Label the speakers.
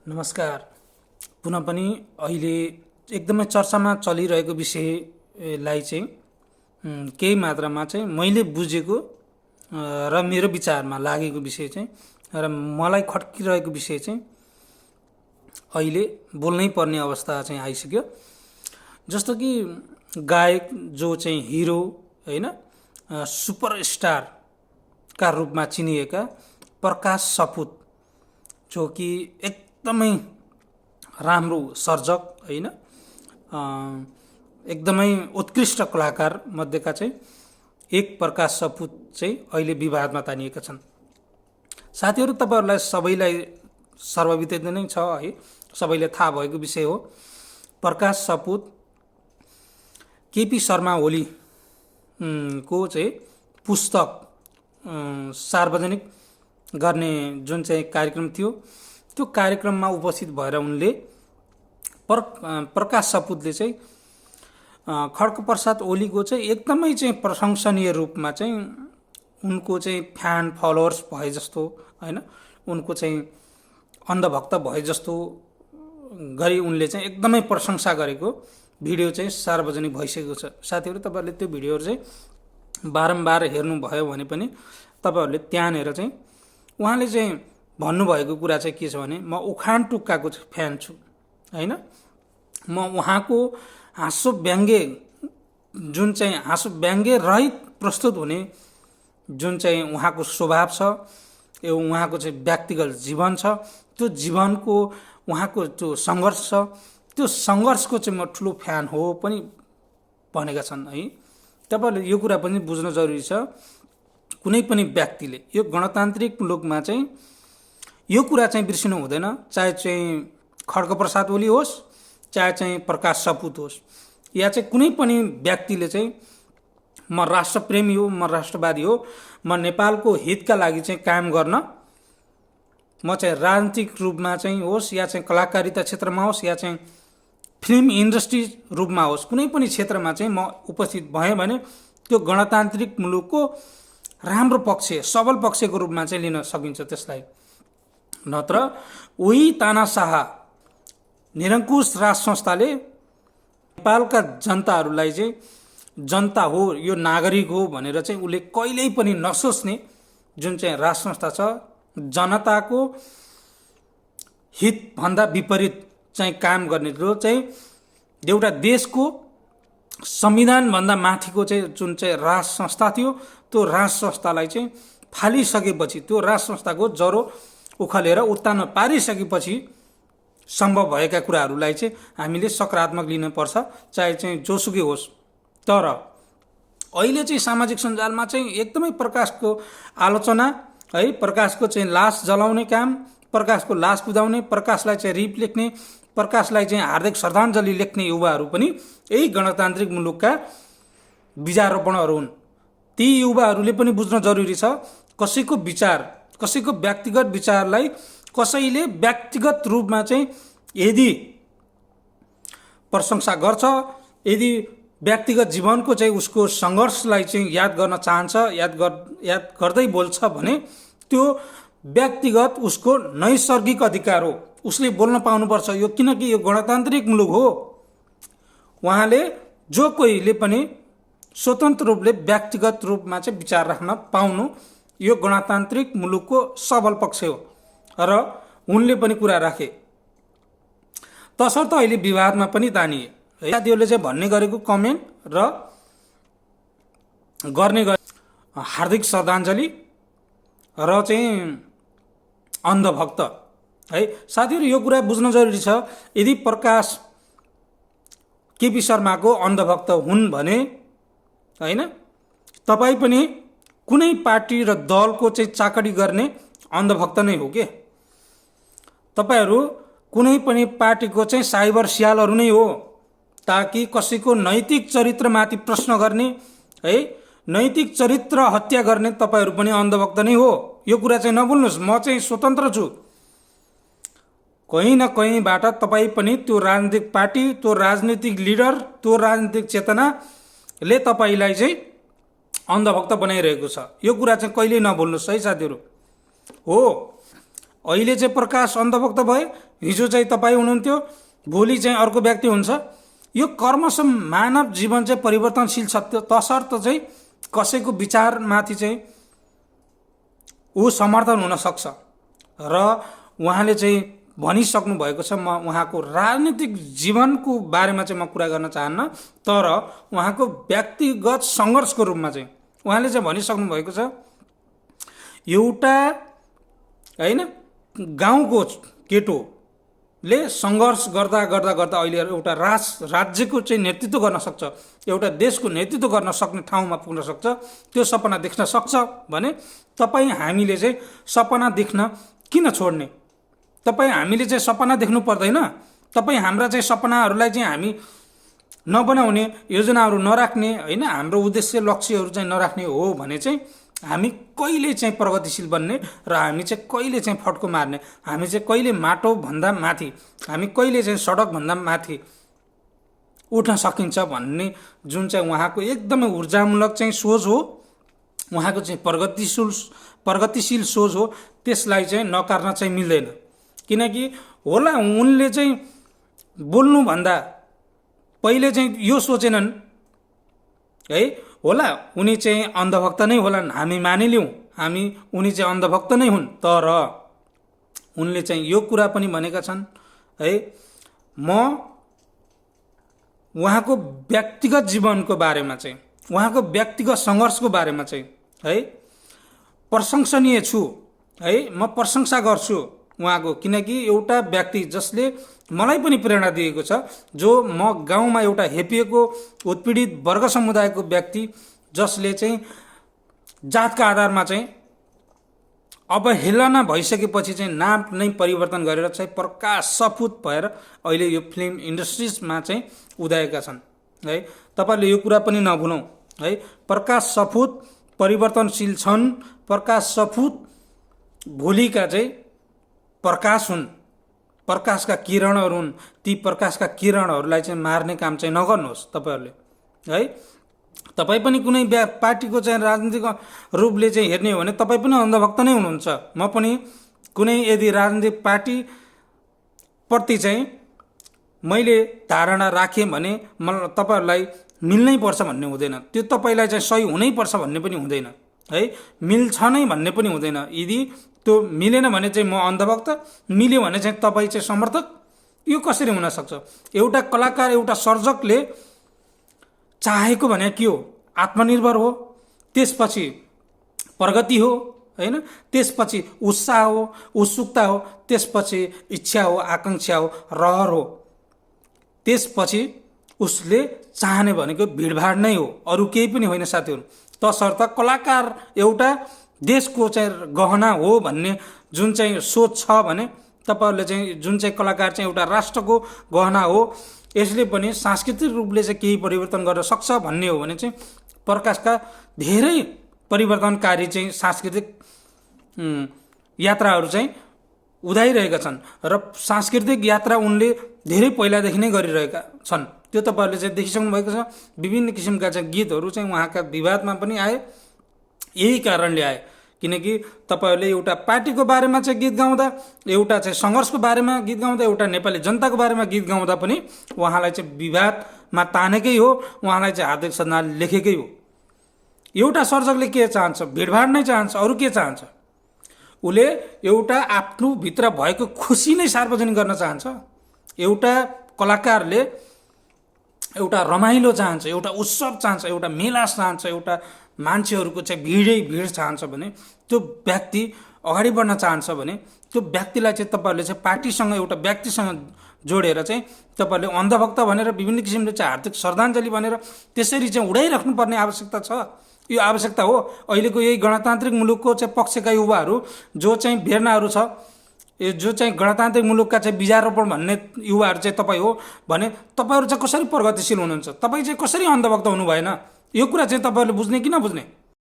Speaker 1: नमस्कार। पुनः पनि अहिले एकदमै चर्चामा चलिरहेको विषयलाई चाहिँ केही मात्रामा चाहिँ मैले बुझेको र मेरो विचारमा लागेको विषय चाहिँ र मलाई खट्किरहेको विषय चाहिँ अहिले बोल्नै पर्ने अवस्था चाहिँ आइसक्यो। जस्तो कि गायक जो चाहिँ हिरो होइन, सुपरस्टारका रूपमा चिनिएका प्रकाश सपुत, जो कि एकदमै राम्रो सर्जक होइन, एकदमै उत्कृष्ट कलाकार मध्येका चाहिँ एक प्रकाश सपुत चाहिँ अहिले विवादमा तानिएका छन्। साथीहरू, तपाईँहरूलाई सबैलाई सर्वविदित नै छ है, सबैले थाहा भएको विषय हो। प्रकाश सपुत केपी शर्मा ओली को चाहिँ पुस्तक सार्वजनिक गर्ने जुन चाहिँ कार्यक्रम थियो, त्यो कार्यक्रममा उपस्थित भएर उनले प्रकाश सपुतले चाहिँ खड्गप्रसाद ओलीको चाहिँ एकदमै चाहिँ प्रशंसनीय रूपमा चाहिँ उनको चाहिँ फ्यान फलोवर्स भए जस्तो होइन, उनको चाहिँ अन्धभक्त भए जस्तो गरी उनले चाहिँ एकदमै प्रशंसा गरेको भिडियो चाहिँ सार्वजनिक भइसकेको छ। साथीहरू, तपाईँहरूले त्यो भिडियोहरू चाहिँ बारम्बार हेर्नुभयो भने पनि तपाईँहरूले त्यहाँनिर चाहिँ उहाँले चाहिँ भन्नुभएको कुरा चाहिँ के छ भने, म उखान टुक्काको फ्यान छु होइन। म उहाँको हाँसो व्यङ्ग्य जुन चाहिँ हाँसो व्यङ्ग्य रहित प्रस्तुत हुने जुन चाहिँ उहाँको स्वभाव छ, यो उहाँको चाहिँ व्यक्तिगत जीवन छ, त्यो जीवनको उहाँको जो सङ्घर्ष छ, त्यो सङ्घर्षको चाहिँ म ठुलो फ्यान हो पनि भनेका छन् है। तपाईँहरूले यो कुरा पनि बुझ्न जरुरी छ। कुनै पनि व्यक्तिले यो गणतान्त्रिक मुलुकमा चाहिँ यो कुरा चाहिँ बिर्सिनु हुँदैन, चाहे चाहिँ खड्गप्रसाद ओली होस्, चाहे चाहिँ प्रकाश सपुत होस्, या चाहिँ कुनै पनि व्यक्तिले चाहिँ म राष्ट्रप्रेमी हो, म राष्ट्रवादी हो, म नेपालको हितका लागि चाहिँ काम गर्न, म चाहिँ राजनीतिक रूपमा चाहिँ होस् या चाहिँ कलाकारिता क्षेत्रमा होस् या चाहिँ फिल्म इन्डस्ट्री रूपमा होस्, कुनै पनि क्षेत्रमा चाहिँ म उपस्थित भएँ भने त्यो गणतान्त्रिक मुलुकको राम्रो पक्ष, सबल पक्षको रूपमा चाहिँ लिन सकिन्छ त्यसलाई। नत्र उही तानाशाह निरङ्कुश राज संस्थाले नेपालका जनताहरूलाई चाहिँ जनता हो, यो नागरिक हो भनेर चाहिँ उसले कहिल्यै पनि नसोच्ने जुन चाहिँ राज संस्था छ, जनताको हितभन्दा विपरीत चाहिँ काम गर्ने, जो चाहिँ एउटा देशको संविधानभन्दा माथिको चाहिँ जुन चाहिँ राज संस्था थियो, त्यो राज संस्थालाई चाहिँ फालिसकेपछि, त्यो राज संस्थाको जरो उखालेर उत्तानमा पारिसकेपछि सम्भव भएका कुराहरूलाई चाहिँ हामीले सकारात्मक लिनुपर्छ, चाहे चाहिँ जोसुकै होस्। तर अहिले चाहिँ सामाजिक सञ्जालमा चाहिँ एकदमै प्रकाशको आलोचना है, प्रकाशको चाहिँ लास जलाउने काम, प्रकाशको लास कुदाउने, प्रकाशलाई चाहिँ रिप लेख्ने, प्रकाशलाई चाहिँ हार्दिक श्रद्धाञ्जली लेख्ने युवाहरू पनि यही गणतान्त्रिक मुलुकका बीजारोपणहरू हुन्। ती युवाहरूले पनि बुझ्न जरुरी छ, कसैको विचार, कसैको व्यक्तिगत विचारलाई कसैले व्यक्तिगत रूपमा चाहिँ यदि प्रशंसा गर्छ, यदि व्यक्तिगत जीवनको चाहिँ उसको सङ्घर्षलाई चाहिँ याद गर्न चाहन्छ, याद गर्दै बोल्छ भने त्यो व्यक्तिगत उसको नैसर्गिक अधिकार हो, उसले बोल्न पाउनुपर्छ। यो किनकि यो गणतान्त्रिक मुलुक हो, उहाँले जो कोहीले पनि स्वतन्त्र रूपले व्यक्तिगत रूपमा चाहिँ विचार राख्न पाउनु यो गणतान्त्रिक मुलुकको सबल पक्ष हो र उनले पनि कुरा राखे। तसर्थ अहिले विवादमा पनि तानिए। साथीहरूले चाहिँ भन्ने गरेको कमेन्ट र गर्ने हार्दिक श्रद्धाञ्जली र चाहिँ अन्धभक्त है। साथीहरू, यो कुरा बुझ्न जरुरी छ, यदि प्रकाश केपी शर्माको अन्धभक्त हुन् भने होइन, तपाईँ पनि कुनै पार्टी र दलको चाहिँ चाकडी गर्ने अन्धभक्त नै हो के? तपाईँहरू कुनै पनि पार्टीको चाहिँ साइबर सियालहरू नै हो, ताकि कसैको नैतिक चरित्रमाथि प्रश्न गर्ने है, नैतिक चरित्र हत्या गर्ने तपाईँहरू पनि अन्धभक्त नै हो। यो कुरा चाहिँ नभुल्नुहोस्। म चाहिँ स्वतन्त्र छु, कहीँ न कहीँबाट तपाईँ पनि त्यो राजनीतिक पार्टी, त्यो राजनीतिक लिडर, त्यो राजनीतिक चेतनाले तपाईँलाई चाहिँ अन्धभक्त बनाइरहेको छ। यो कुरा चाहिँ कहिल्यै नभुल्नुहोस् है साथीहरू। हो, अहिले चाहिँ प्रकाश अन्धभक्त भए, हिजो चाहिँ तपाईँ हुनुहुन्थ्यो, भोलि चाहिँ अर्को व्यक्ति हुन्छ। यो कर्मश मानव जीवन चाहिँ परिवर्तनशील छ, तसर्थ चाहिँ कसैको विचारमाथि चाहिँ ऊ समर्थन हुन सक्छ। र उहाँले चाहिँ भनिसक्नु भएको छ, म उहाँको राजनीतिक जीवनको बारेमा चाहिँ म कुरा गर्न चाहन्न, तर उहाँको व्यक्तिगत सङ्घर्षको रूपमा चाहिँ उहाँले चाहिँ भनिसक्नु भएको छ, एउटा होइन गाउँको केटोले सङ्घर्ष गर्दा गर्दा गर्दा अहिले एउटा राज्यको चाहिँ नेतृत्व गर्न सक्छ, एउटा देशको नेतृत्व गर्न सक्ने ठाउँमा पुग्न सक्छ, त्यो सपना देख्न सक्छ भने तपाईँ हामीले चाहिँ सपना देख्न किन छोड्ने? तपाईँ हामीले चाहिँ सपना देख्नु पर्दैन? तपाईँ हाम्रा चाहिँ सपनाहरूलाई चाहिँ हामी नबनाउने, योजनाहरू नराख्ने, होइन हाम्रो उद्देश्य लक्ष्यहरू चाहिँ नराख्ने हो भने चाहिँ हामी कहिले चाहिँ प्रगतिशील बन्ने र हामी चाहिँ कहिले चाहिँ फड्को मार्ने, हामी चाहिँ कहिले माटोभन्दा माथि, हामी कहिले चाहिँ सडकभन्दा माथि उठ्न सकिन्छ भन्ने जुन चाहिँ उहाँको एकदमै ऊर्जामूलक चाहिँ सोच हो, उहाँको चाहिँ प्रगतिशील सोच हो, त्यसलाई चाहिँ नकार्न चाहिँ मिल्दैन। किनकि होला उनले चाहिँ बोल्नुभन्दा पहिले चाहिँ यो सोचेनन् है, होला उनी चाहिँ अन्धभक्त नै होलान्, हामी मानिलिउँ हामी उनी चाहिँ अन्धभक्त नै हुन्, तर उनले चाहिँ यो कुरा पनि भनेका छन् है, म उहाँको व्यक्तिगत जीवनको बारेमा चाहिँ, उहाँको व्यक्तिगत सङ्घर्षको बारेमा चाहिँ है प्रशंसनीय छु है, म प्रशंसा गर्छु उहाँको। किनकि एउटा व्यक्ति जसले मलाई पनि प्रेरणा दिएको छ, जो म गाउँमा एउटा हेपिएको उत्पीडित वर्ग समुदायको व्यक्ति जसले चाहिँ जातका आधारमा चाहिँ अवहेलना भइसकेपछि चाहिँ नाम नै परिवर्तन गरेर चाहिँ प्रकाश सपुत भएर अहिले यो फिल्म इन्डस्ट्रिजमा चाहिँ उदाएका छन् है। तपाईँले यो कुरा पनि नभुलौँ है, प्रकाश सपुत परिवर्तनशील छन्, प्रकाश सपुत भोलिका चाहिँ प्रकाश हुन्, प्रकाशका किरणहरू हुन्। ती प्रकाशका किरणहरूलाई चाहिँ मार्ने काम चाहिँ नगर्नुहोस् तपाईँहरूले है। तपाईँ पनि कुनै पार्टीको चाहिँ राजनीतिक रूपले चाहिँ हेर्ने हो भने तपाईँ पनि अन्धभक्त नै हुनुहुन्छ। म पनि कुनै यदि राजनीतिक पार्टीप्रति चाहिँ मैले धारणा राखेँ भने मलाई तपाईँहरूलाई मिल्नै पर्छ भन्ने हुँदैन, त्यो तपाईँलाई चाहिँ सही हुनै पर्छ भन्ने पनि हुँदैन है, मिल्छ नै भन्ने पनि हुँदैन। यदि त्यो मिलेन भने चाहिँ म अन्धभक्त, मिल्यो भने चाहिँ तपाईँ चाहिँ समर्थक, यो कसरी हुनसक्छ? एउटा कलाकार, एउटा सर्जकले चाहेको भने के हो? आत्मनिर्भर हो, त्यसपछि प्रगति हो होइन, त्यसपछि उत्साह हो, उत्सुकता हो, त्यसपछि इच्छा हो, आकाङ्क्षा हो, रहर हो, त्यसपछि उसले चाहने भनेको भिडभाड नै हो, अरू केही पनि होइन साथीहरू। तसर्थ कलाकार एउटा देशको चाहिँ गहना हो भन्ने जुन चाहिँ सोच छ भने तपाईँहरूले चाहिँ जुन चाहिँ कलाकार चाहिँ एउटा राष्ट्रको गहना हो, यसले पनि सांस्कृतिक रूपले चाहिँ केही परिवर्तन गर्न सक्छ भन्ने हो भने चाहिँ प्रकाशका धेरै परिवर्तनकारी चाहिँ सांस्कृतिक यात्राहरू चाहिँ उदाइरहेका छन् र सांस्कृतिक यात्रा उनले धेरै पहिलादेखि नै गरिरहेका छन्। त्यो तपाईँहरूले चाहिँ देखिसक्नु भएको छ। विभिन्न किसिमका चाहिँ गीतहरू चाहिँ उहाँका विवादमा पनि आए, यही कारणले आए किनकि तपाईँहरूले एउटा पार्टीको बारेमा चाहिँ गीत गाउँदा, एउटा चाहिँ सङ्घर्षको बारेमा गीत गाउँदा, एउटा नेपाली जनताको बारेमा गीत गाउँदा पनि उहाँलाई चाहिँ विवादमा तानेकै हो, उहाँलाई चाहिँ हार्दिक श्रद्धाञ्जली लेखेकै हो। एउटा सर्जकले के चाहन्छ? भिडभाड नै चाहन्छ, अरू के चाहन्छ? उसले एउटा आफ्नो भित्र भएको खुसी नै सार्वजनिक गर्न चाहन्छ। एउटा कलाकारले एउटा रमाइलो चाहन्छ, एउटा उत्सव चाहन्छ, एउटा मेला चाहन्छ, एउटा मान्छेहरूको चाहिँ भिड चाहन्छ भने, त्यो व्यक्ति अगाडि बढ्न चाहन्छ भने त्यो व्यक्तिलाई चाहिँ तपाईँहरूले चाहिँ पार्टीसँग, एउटा व्यक्तिसँग जोडेर चाहिँ तपाईँहरूले अन्धभक्त भनेर विभिन्न किसिमले चाहिँ हार्दिक श्रद्धाञ्जली भनेर त्यसरी चाहिँ उडाइराख्नुपर्ने आवश्यकता छ। यो आवश्यकता हो। अहिलेको यही गणतान्त्रिक मुलुकको चाहिँ पक्षका युवाहरू जो चाहिँ भेर्नाहरू छ, यो जो चाहिँ गणतान्त्रिक मुलुकका चाहिँ बिजारोपण भन्ने युवाहरू चाहिँ तपाईँ हो भने तपाईँहरू चाहिँ कसरी प्रगतिशील हुनुहुन्छ? तपाईँ चाहिँ कसरी अन्धभक्त हुनु भएन? यो कुरा चाहिँ तपाईँहरूले बुझ्ने कि नबुझ्ने?